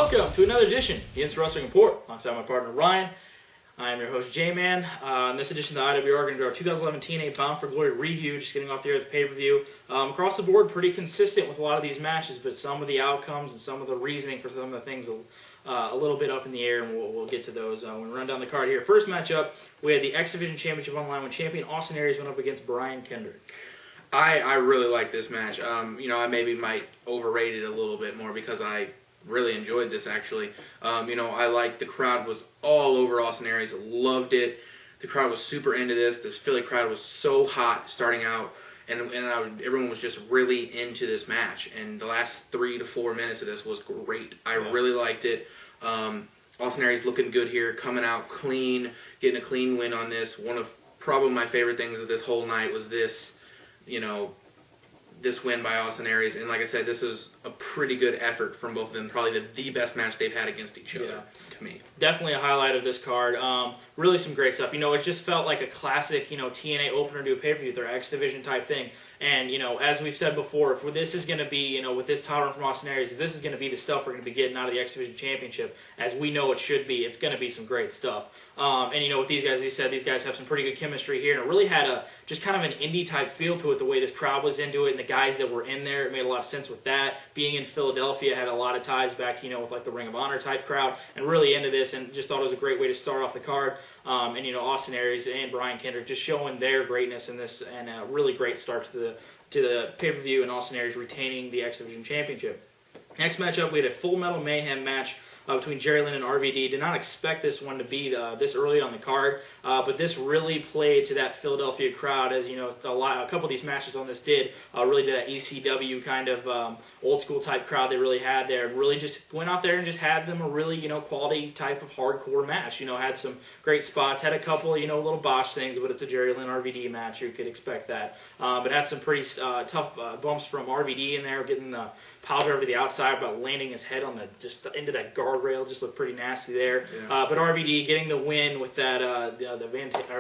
Welcome to another edition of the Instant Wrestling Report, alongside my partner Ryan. I am your host J-Man. In this edition of the IWR, we're going to do our 2011 TNA Bound For Glory review, just getting off the air at the pay-per-view. Across the board, pretty consistent with a lot of these matches, but some of the outcomes and some of the reasoning for some of the things a little bit up in the air, and we'll get to those when we run down the card here. First matchup, we had the X Division Championship on the line when champion Austin Aries went up against Brian Kendrick. I really like this match. I maybe might overrate it a little bit more because I really enjoyed this, actually. I like the crowd was all over Austin Aries. Loved it. The crowd was super into this. This Philly crowd was so hot starting out, and everyone was just really into this match. And the last 3 to 4 minutes of this was great. I really liked it. Austin Aries looking good here, coming out clean, getting a clean win on this. One of probably my favorite things of this whole night was this, this win by Austin Aries. And like I said, this is a pretty good effort from both of them. Probably the best match they've had against each other, to me. Definitely a highlight of this card. Really some great stuff. It just felt like a classic, TNA opener to a pay-per-view, their X Division type thing. And, as we've said before, if this is going to be, with this title run from Austin Aries, if this is going to be the stuff we're going to be getting out of the X Division Championship, as we know it should be, it's going to be some great stuff. With these guys, as he said, these guys have some pretty good chemistry here, and it really had just kind of an indie type feel to it, the way this crowd was into it, and the guys that were in there, it made a lot of sense with that. Being in Philadelphia had a lot of ties back, with like the Ring of Honor type crowd, and really into this, and just thought it was a great way to start off the card. Austin Aries and Brian Kendrick just showing their greatness in this, and a really great start to the pay-per-view, and Austin Aries retaining the X Division Championship. Next matchup, we had a Full Metal Mayhem match between Jarrett, Lynn, and RVD. Did not expect this one to be this early on the card, but this really played to that Philadelphia crowd, as a couple of these matches on this did really to that ECW kind of old school type crowd they really had there. Really just went out there and just had them a really quality type of hardcore match. Had some great spots, had a couple little botch things, but it's a Jarrett, Lynn, RVD match. You could expect that, but had some pretty tough bumps from RVD in there, getting the pile driver to the outside, but landing his head on just into that guardrail, just looked pretty nasty there. Yeah. But RVD getting the win with that the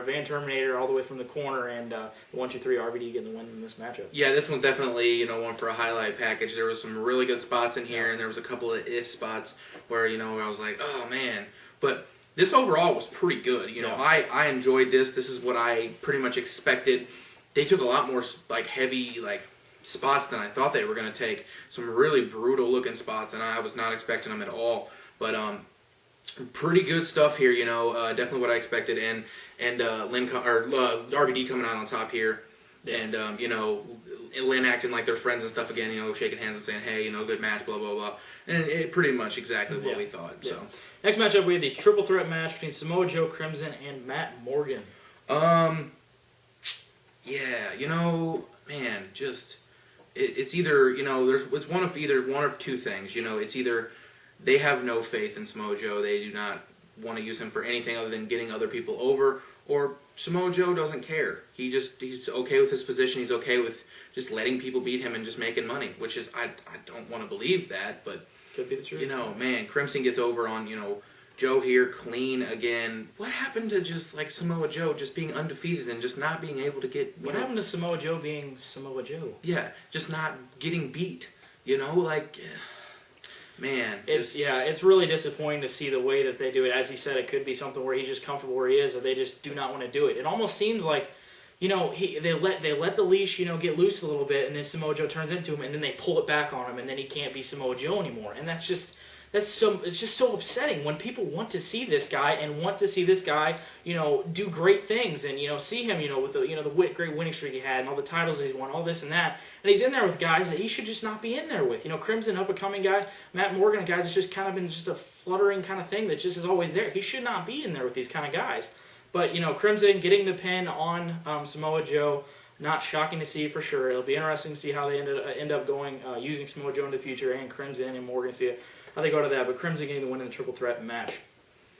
Van Terminator all the way from the corner, and 1-2-3 RVD getting the win in this matchup. Yeah, this one definitely one for a highlight package. There was some really good spots in here, and there was a couple of spots where I was like, oh man, but this overall was pretty good. I enjoyed this. This is what I pretty much expected. They took a lot more heavy spots than I thought they were going to take. Some really brutal looking spots, and I was not expecting them at all. But pretty good stuff here. Definitely what I expected. And RVD coming out on top here, and Lynn acting like they're friends and stuff again. Shaking hands and saying, "Hey, good match," blah blah blah. And it pretty much exactly what we thought. Yeah. So next matchup, we had the triple threat match between Samoa Joe, Crimson, and Matt Morgan. Man, just. It's either it's one of two things. It's either they have no faith in Samoa Joe, they do not want to use him for anything other than getting other people over, or Samoa Joe doesn't care. He's okay with his position. He's okay with just letting people beat him and just making money. Which is I don't want to believe that, but could be the truth. Man, Crimson gets over on Joe here, clean again. What happened to just Samoa Joe just being undefeated and just not being able to get... What happened to Samoa Joe being Samoa Joe? Yeah, just not getting beat. Man. It's really disappointing to see the way that they do it. As he said, it could be something where he's just comfortable where he is, or they just do not want to do it. It almost seems like, they let the leash, get loose a little bit, and then Samoa Joe turns into him, and then they pull it back on him, and then he can't be Samoa Joe anymore. And it's just so upsetting when people want to see this guy and want to see this guy, do great things, and see him, with the great winning streak he had and all the titles that he's won, all this and that, and he's in there with guys that he should just not be in there with. Crimson, up and coming guy, Matt Morgan, a guy that's just kind of been just a fluttering kind of thing that just is always there. He should not be in there with these kind of guys. But Crimson getting the pin on Samoa Joe. Not shocking to see for sure. It'll be interesting to see how they end up going using Samoa Joe in the future, and Crimson and Morgan, see how they go to that. But Crimson getting the win in the triple threat match.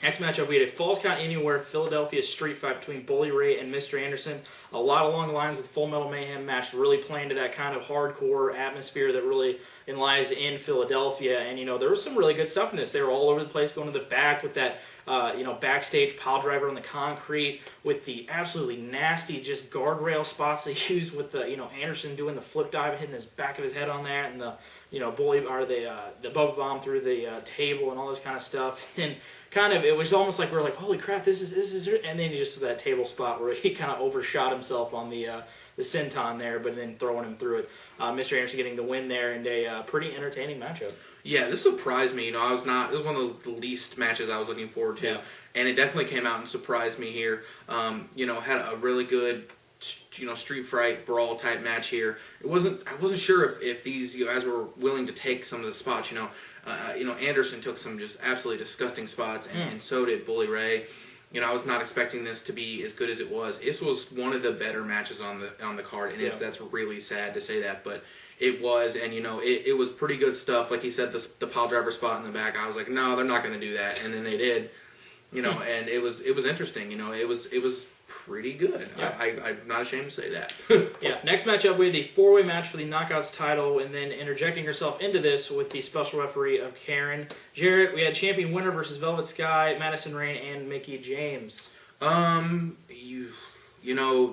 Next matchup, we had a Falls Count Anywhere Philadelphia street fight between Bully Ray and Mr. Anderson. A lot along the lines of the Full Metal Mayhem match, really playing to that kind of hardcore atmosphere that really lies in Philadelphia. And, there was some really good stuff in this. They were all over the place, going to the back with that, backstage pile driver on the concrete, with the absolutely nasty just guardrail spots they used with the, Anderson doing the flip dive, hitting his back of his head on that, and the bully or the bubble bomb through the table and all this kind of stuff. And kind of, it was almost like we're like, holy crap, this is, and then he just that table spot where he kind of overshot himself on the senton there, but then throwing him through it. Mr. Anderson getting the win there in a pretty entertaining matchup. Yeah, this surprised me. It was one of the least matches I was looking forward to. Yeah. And it definitely came out and surprised me here. Had a really good, street fight brawl type match here. I wasn't sure if these guys were willing to take some of the spots. Anderson took some just absolutely disgusting spots, and so did Bully Ray. I was not expecting this to be as good as it was. This was one of the better matches on the card, and that's really sad to say that, but it was, and it was pretty good stuff. Like he said, the pile driver spot in the back, I was like, no, they're not going to do that, and then they did. And it was interesting. It was pretty good. Yeah. I'm not ashamed to say that. Yeah. Next matchup, we had the 4-way match for the Knockouts title, and then interjecting herself into this with the special referee of Karen Jarrett. We had champion winner versus Velvet Sky, Madison, Rayne, and Mickie James.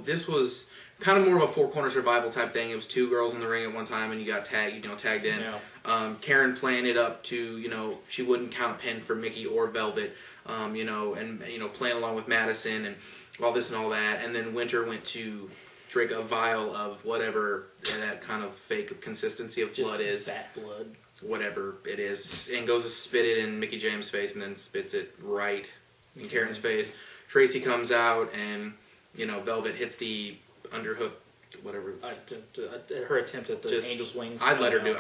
This was kind of more of a four-corner survival type thing. It was two girls in the ring at one time, and you got tagged in. Yeah. Karen playing it up to, she wouldn't count a pin for Mickie or Velvet, playing along with Madison and all this and all that. And then Winter went to drink a vial of whatever that kind of fake consistency of blood is. Bat blood. Whatever it is. And goes to spit it in Mickie James' face and then spits it right in Karen's face. Tracy comes out and, Velvet hits the underhook, whatever. Her attempt at the Angel's Wings. I'd let her do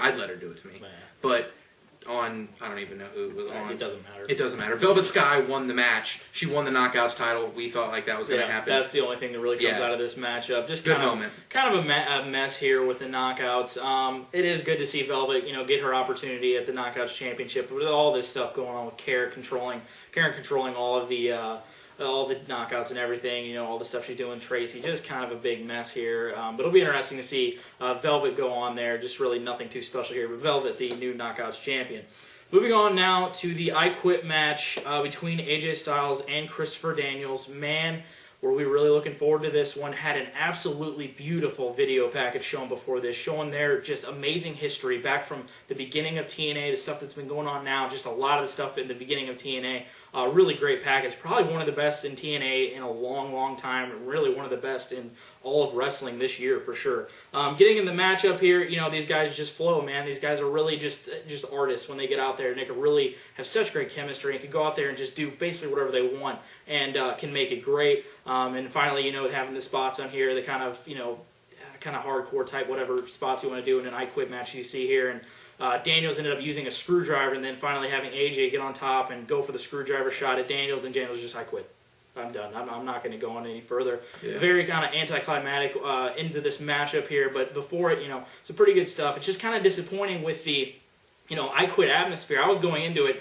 it to me. Man. But I don't even know who it was on. It doesn't matter. It doesn't matter. Velvet Sky won the match. She won the Knockouts title. We thought like that was going to happen. That's the only thing that really comes out of this matchup. Just good moment. Kind of a mess here with the Knockouts. It is good to see Velvet, get her opportunity at the Knockouts Championship. With all this stuff going on with Karen controlling all of the knockouts and everything, all the stuff she's doing, Tracy, just kind of a big mess here. But it'll be interesting to see Velvet go on there. Just really nothing too special here, but Velvet, the new Knockouts champion. Moving on now to the I Quit match between AJ Styles and Christopher Daniels. Man, were we really looking forward to this one. Had an absolutely beautiful video package shown before this, showing their just amazing history back from the beginning of TNA, the stuff that's been going on now, just a lot of the stuff in the beginning of TNA. Really great package. Probably one of the best in TNA in a long, long time. Really one of the best in all of wrestling this year for sure. Getting in the matchup here, these guys just flow, man. These guys are really just artists when they get out there, and they can really have such great chemistry and can go out there and just do basically whatever they want and can make it great. And finally, having the spots on here, the kind of hardcore type whatever spots you want to do in an I Quit match you see here. And Daniels ended up using a screwdriver and then finally having AJ get on top and go for the screwdriver shot at Daniels, and Daniels just, I quit. I'm done. I'm not going to go on any further. Yeah. Very kind of anticlimactic into this matchup here, but before it, some pretty good stuff. It's just kind of disappointing with the, I Quit atmosphere. I was going into it,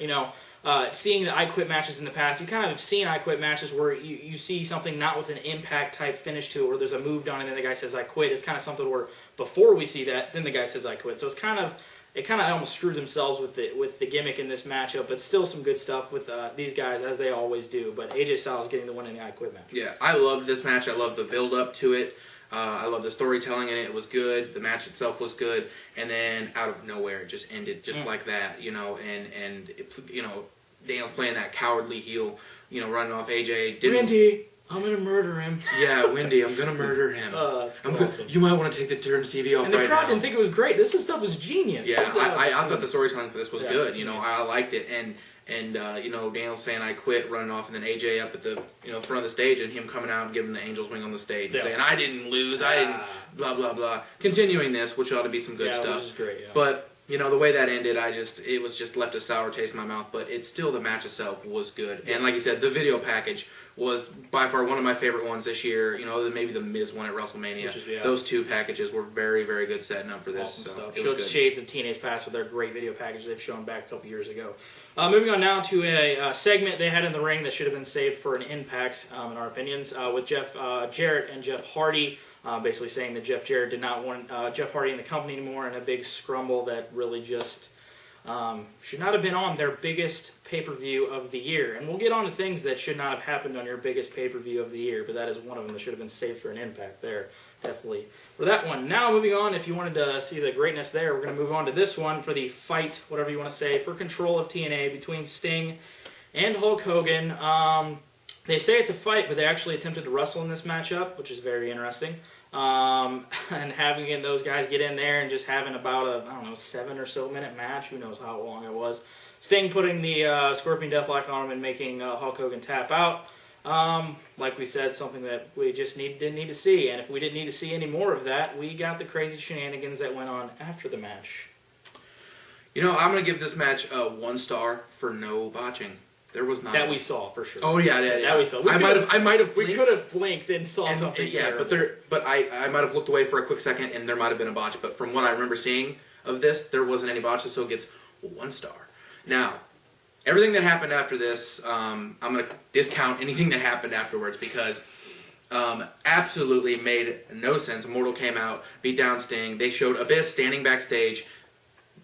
seeing the I Quit matches in the past. You kind of have seen I Quit matches where you see something not with an impact type finish to it, where there's a move done and then the guy says I quit. It's kind of something where before we see that, then the guy says I quit. So it's kind of almost screwed themselves with the gimmick in this matchup, but still some good stuff with these guys, as they always do. But AJ Styles getting the win in the I Quit match. Yeah, I loved this match. I loved the build-up to it. I love the storytelling in it. It was good. The match itself was good. And then out of nowhere, it just ended just like that, and Daniel's playing that cowardly heel, running off AJ. Wendy, I'm going to murder him. Yeah, Wendy, I'm going to murder him. That's awesome. You might want to turn the TV off right now. And the crowd didn't think it was great. This stuff was genius. Yeah, I thought the storytelling for this was good. I liked it. And Daniel's saying I quit, running off, and then AJ up at the front of the stage, and him coming out and giving the Angel's Wing on the stage, saying I didn't lose, I didn't, blah blah blah. Continuing this, which ought to be some good stuff. Which is great. Yeah. But the way that ended, it was just left a sour taste in my mouth. But it's still, the match itself was good, and like you said, the video package was by far one of my favorite ones this year. Other than maybe the Miz one at WrestleMania. Those two packages were very, very good setting up for this. Awesome stuff. Showed shades of TNA's past with their great video packages they've shown back a couple years ago. Moving on now to a segment they had in the ring that should have been saved for an Impact, in our opinions, with Jarrett and Jeff Hardy, basically saying that Jeff Jarrett did not want Jeff Hardy in the company anymore, in a big scrumble that really just should not have been on their biggest pay-per-view of the year. And we'll get on to things that should not have happened on your biggest pay-per-view of the year, but that is one of them that should have been saved for an Impact there, definitely. For that one. Now moving on, if you wanted to see the greatness there, we're going to move on to this one for the fight, whatever you want to say, for Control of TNA between Sting and Hulk Hogan. They say it's a fight, but they actually attempted to wrestle in this matchup, which is very interesting. And having those guys get in there and just having about a, 7 or so minute match. Who knows how long it was. Sting putting the Scorpion Deathlock on him and making Hulk Hogan tap out. Like we said, something that we just didn't need to see. And if we didn't need to see any more of that, we got the crazy shenanigans that went on after the match. I'm going to give this match a 1 star for no botching. There was not that we saw for sure. Oh yeah. That we saw. I might have. We could have blinked and saw something. Yeah, terrible. but I might have looked away for a quick second, and there might have been a botch. But from what I remember seeing of this, there wasn't any botches, so it gets 1 star. Now, everything that happened after this, I'm going to discount anything that happened afterwards because absolutely made no sense. Immortal came out, beat down Sting. They showed Abyss standing backstage,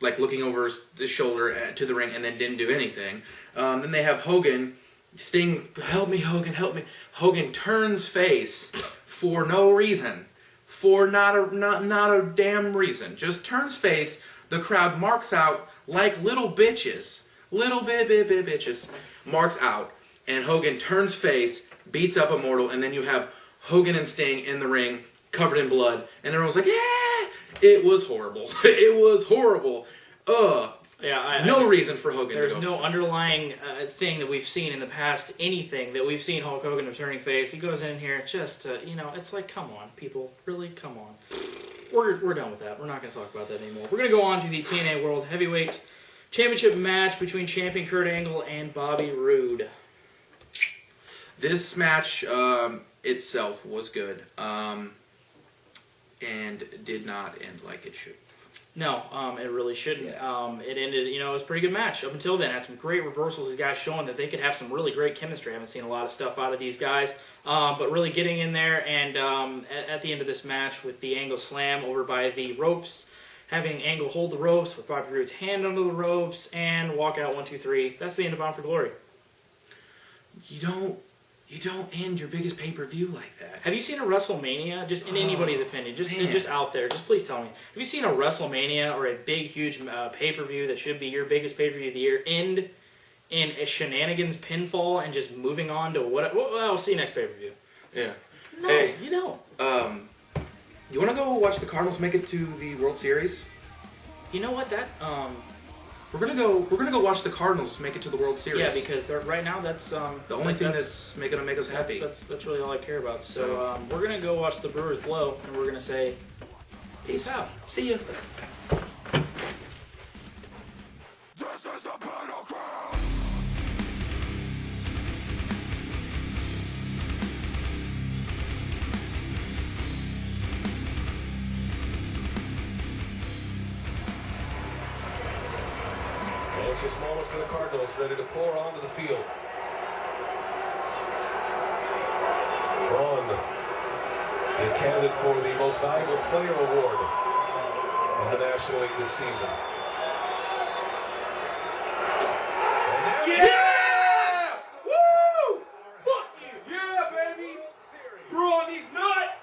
like looking over his shoulder to the ring, and then didn't do anything. Then they have Hogan, Sting, help me, Hogan, help me. Hogan turns face for no reason, for not a damn reason. Just turns face. The crowd marks out like little bitches, bitches. Marks out, and Hogan turns face, beats up Immortal, and then you have Hogan and Sting in the ring, covered in blood, and everyone's like, yeah! It was horrible. It was horrible. Yeah, no reason for Hogan There's to go. no underlying thing that we've seen in the past, anything that we've seen Hulk Hogan returning face. He goes in here just to, it's like, come on, people. Really, come on. We're done with that. We're not going to talk about that anymore. We're going to go on to the TNA World Heavyweight Championship match between champion Kurt Angle and Bobby Roode. This match itself was good and did not end like it should. No, it really shouldn't. Yeah. It ended, it was a pretty good match. Up until then, had some great reversals. These guys showing that they could have some really great chemistry. I haven't seen a lot of stuff out of these guys. But really getting in there, and at the end of this match with the Angle Slam over by the ropes, having Angle hold the ropes with Bobby Roode's hand under the ropes, and walk out 1, 2, 3. That's the end of Bound for Glory. You don't end your biggest pay-per-view like that. Have you seen a WrestleMania? Just in anybody's opinion, just out there. Just please tell me. Have you seen a WrestleMania or a big, huge pay-per-view that should be your biggest pay-per-view of the year end in a shenanigans pinfall and just moving on to what? Well, I'll see you next pay-per-view. Yeah. No, hey, you don't. You want to go watch the Cardinals make it to the World Series? You know what? We're gonna go watch the Cardinals make it to the World Series. Yeah, because right now that's the only thing that's gonna make us happy. That's really all I care about. So we're gonna go watch the Brewers blow, and we're gonna say peace out. See ya. This is a battleground. Anxious moment for the Cardinals, ready to pour onto the field. Braun, the candidate for the most valuable player award in the National League this season. Yes! Woo! Fuck you! Yeah, baby! Braun, these nuts!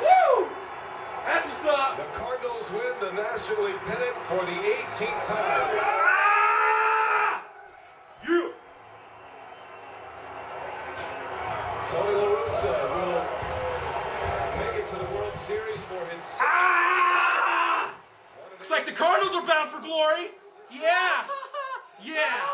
Woo! That's what's up! The Cardinals win the National League pennant for the 18th time. Ah! You! Tony La Russa will make it to the World Series for his Ah! Looks like the Cardinals are bound for glory. Yeah. Yeah.